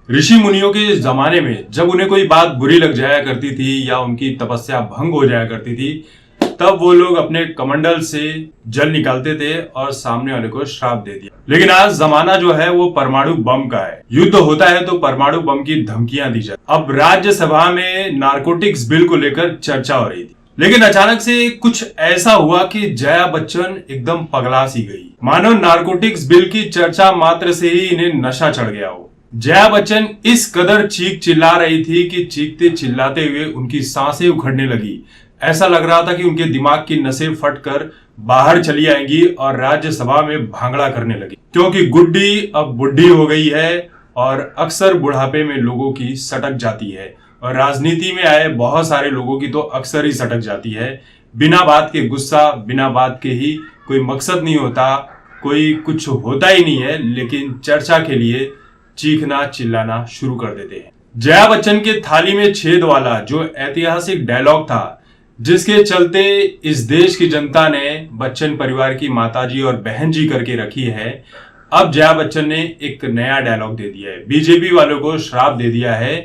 ऋषि मुनियों के जमाने में जब उन्हें कोई बात बुरी लग जाया करती थी या उनकी तपस्या भंग हो जाया करती थी, तब वो लोग अपने कमंडल से जल निकालते थे और सामने वाले को श्राप दे दिया। लेकिन आज जमाना जो है वो परमाणु बम का है। युद्ध होता है तो परमाणु बम की धमकियां दी जाती। अब राज्यसभा में नारकोटिक्स बिल को लेकर चर्चा हो रही थी, लेकिन अचानक से कुछ ऐसा हुआ कि जया बच्चन एकदम पगला सी गई, मानो नारकोटिक्स बिल की चर्चा मात्र से ही इन्हें नशा चढ़ गया हो। जया बच्चन इस कदर चीख चिल्ला रही थी कि चीखते चिल्लाते हुए उनकी सांसें उखड़ने लगी। ऐसा लग रहा था कि उनके दिमाग की नसें फटकर बाहर चली आएंगी और राज्यसभा में भांगड़ा करने लगी, क्योंकि गुड्डी अब बुढ़ी हो गई है और अक्सर बुढ़ापे में लोगों की सटक जाती है, और राजनीति में आए बहुत सारे लोगों की तो अक्सर ही सटक जाती है। बिना बात के गुस्सा, बिना बात के ही कोई मकसद नहीं होता, कोई कुछ होता ही नहीं है, लेकिन चर्चा के लिए चीखना चिल्लाना शुरू कर देते हैं। जया बच्चन के थाली में छेद वाला जो ऐतिहासिक डायलॉग था, जिसके चलते इस देश की जनता ने बच्चन परिवार की माताजी और बहन जी करके रखी है, अब जया बच्चन ने एक नया डायलॉग दे दिया है। बीजेपी वालों को श्राप दे दिया है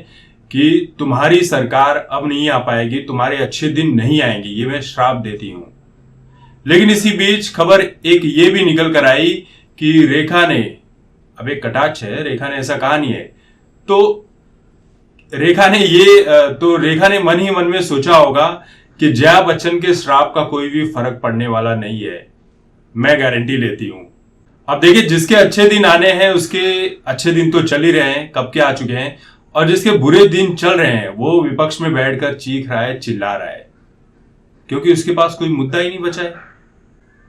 कि तुम्हारी सरकार अब नहीं आ पाएगी, तुम्हारे अच्छे दिन नहीं आएंगे, ये मैं श्राप देती हूं। लेकिन इसी बीच खबर एक ये भी निकल कर आई कि रेखा ने, अब एक कटाक्ष है, रेखा ने ऐसा कहा नहीं है, तो रेखा ने मन ही मन में सोचा होगा कि जया बच्चन के श्राप का कोई भी फर्क पड़ने वाला नहीं है, मैं गारंटी लेती हूं। अब देखिए, जिसके अच्छे दिन आने हैं उसके अच्छे दिन तो चल ही रहे हैं, कब के आ चुके हैं, और जिसके बुरे दिन चल रहे हैं वो विपक्ष में बैठकर चीख रहा है, चिल्ला रहा है, क्योंकि उसके पास कोई मुद्दा ही नहीं बचा है।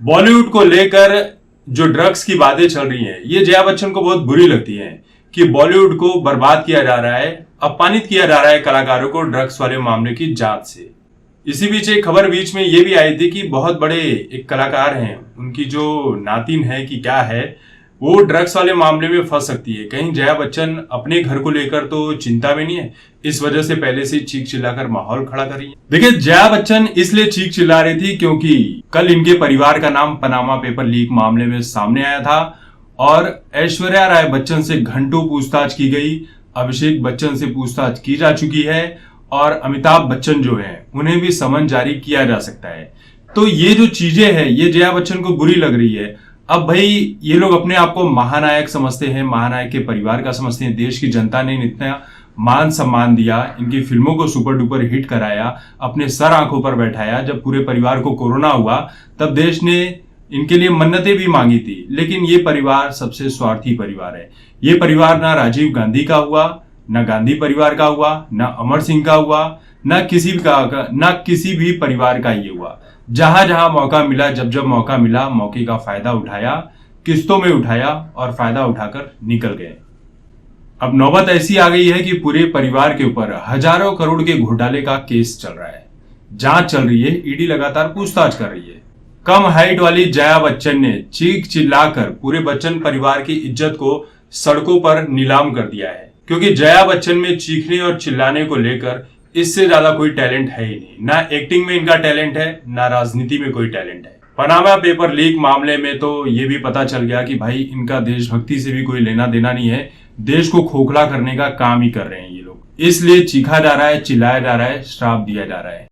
बॉलीवुड को लेकर जो ड्रग्स की बातें चल रही हैं, ये जया बच्चन को बहुत बुरी लगती हैं कि बॉलीवुड को बर्बाद किया जा रहा है, अपमानित किया जा रहा है कलाकारों को ड्रग्स वाले मामले की जांच से। इसी बीच एक खबर बीच में ये भी आई थी कि बहुत बड़े एक कलाकार हैं, उनकी जो नातिन है कि क्या है, वो ड्रग्स वाले मामले में फंस सकती है। कहीं जया बच्चन अपने घर को लेकर तो चिंता में नहीं है, इस वजह से पहले से चीख चिल्लाकर माहौल खड़ा कर रही है। देखिए, जया बच्चन इसलिए चीख चिल्ला रही थी क्योंकि कल इनके परिवार का नाम पनामा पेपर लीक मामले में सामने आया था और ऐश्वर्या राय बच्चन से घंटों पूछताछ की गई, अभिषेक बच्चन से पूछताछ की जा चुकी है और अमिताभ बच्चन जो है उन्हें भी समन जारी किया जा सकता है। तो ये जो चीजें हैं ये जया बच्चन को बुरी लग रही है। अब भाई ये लोग अपने आप को महानायक समझते हैं, महानायक के परिवार का समझते हैं। देश की जनता ने इतना मान सम्मान दिया, इनकी फिल्मों को सुपर डुपर हिट कराया, अपने सर आंखों पर बैठाया। जब पूरे परिवार को कोरोना हुआ तब देश ने इनके लिए मन्नतें भी मांगी थी, लेकिन ये परिवार सबसे स्वार्थी परिवार है। ये परिवार ना राजीव गांधी का हुआ, ना गांधी परिवार का हुआ, ना अमर सिंह का हुआ, ना किसी भी परिवार का ये हुआ। जहां जहां मौका मिला, जब जब मौका मिला, मौके का फायदा उठाया, किस्तों में उठाया और फायदा उठाकर निकल गए। अब नौबत ऐसी आ गई है कि पूरे परिवार के ऊपर हजारों करोड़ के घोटाले का केस चल रहा है, जांच चल रही है, ईडी लगातार पूछताछ कर रही है। कम हाइट वाली जया बच्चन ने चीख चिल्लाकर पूरे बच्चन परिवार की इज्जत को सड़कों पर नीलाम कर दिया है, क्योंकि जया बच्चन में चीखने और चिल्लाने को लेकर इससे ज्यादा कोई टैलेंट है ही नहीं। ना एक्टिंग में इनका टैलेंट है, ना राजनीति में कोई टैलेंट है। पनामा पेपर लीक मामले में तो ये भी पता चल गया कि भाई इनका देशभक्ति से भी कोई लेना देना नहीं है, देश को खोखला करने का काम ही कर रहे हैं ये लोग। इसलिए चीखा जा रहा है, चिल्लाया जा रहा है, श्राप दिया जा रहा है।